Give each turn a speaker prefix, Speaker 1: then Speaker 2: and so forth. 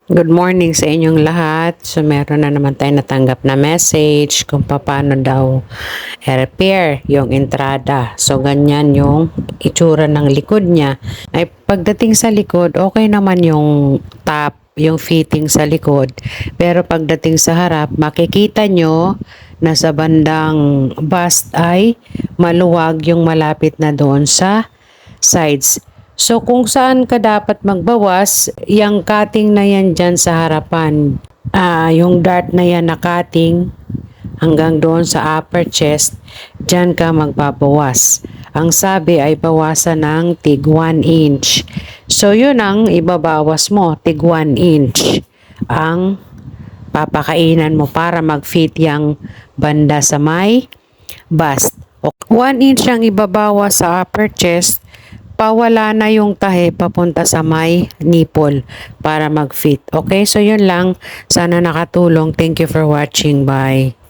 Speaker 1: Good morning sa inyong lahat. So, meron na naman tayo natanggap na message kung paano daw i-repair yung entrada. So, ganyan yung itsura ng likod niya. Ay, pagdating sa likod, okay naman yung top, yung fitting sa likod. Pero pagdating sa harap, makikita nyo na sa bandang bust ay maluwag yung malapit na doon sa sides. So, kung saan ka dapat magbawas, yung cutting na yan dyan sa harapan, yung dart na yan na cutting hanggang doon sa upper chest, dyan ka magbabawas. Ang sabi ay bawasan ng tig 1 inch. So, yun ang ibabawas mo, tig 1 inch. Ang papakainan mo para mag-fit yung banda sa may bust. 1 inch ang ibabawas sa upper chest, pawala na yung tahe papunta sa may nipple para mag-fit. Okay, so yun lang. Sana nakatulong. Thank you for watching. Bye.